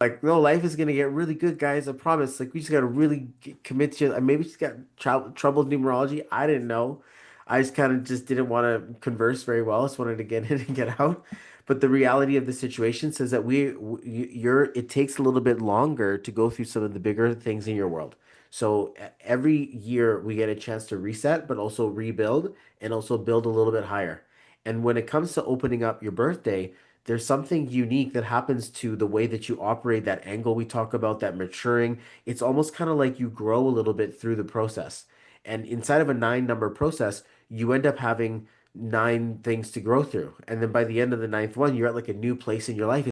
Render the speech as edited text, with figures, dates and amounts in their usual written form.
Like, no, life is gonna get really good, guys. I promise. Like, we just gotta really commit to. Maybe she's got troubled numerology. I didn't know. I just kind of just didn't want to converse very well. Just wanted to get in and get out. But the reality of the situation says that you're. It takes a little bit longer to go through some of the bigger things in your world. So every year we get a chance to reset, but also rebuild and also build a little bit higher. And when it comes to opening up your birthday, there's something unique that happens to the way that you operate, that angle we talk about, that maturing. It's almost kind of like you grow a little bit through the process. And inside of a nine number process, you end up having nine things to grow through. And then by the end of the ninth one, you're at like a new place in your life.